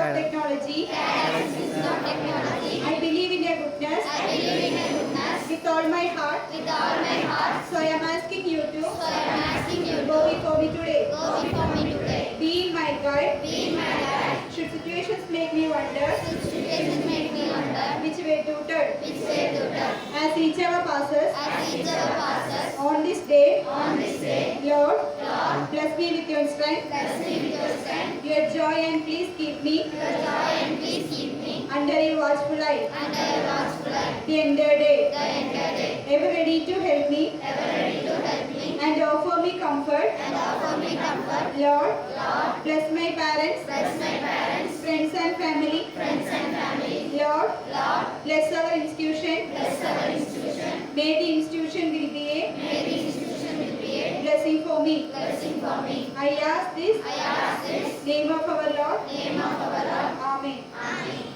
of technology. I believe in your goodness. With all my heart. So I am asking you to go before me today. Be my guide. Should situations make me wonder which way to turn. As each hour passes on this day, Lord, bless me with your strength, your joy, and please keep me under your watchful eye the entire day, ever ready to help me and offer me comfort. Lord, bless my parents, friends and family. Lord, bless our institution. May the institution will be a blessing for me. I ask this name of our Lord. Amen.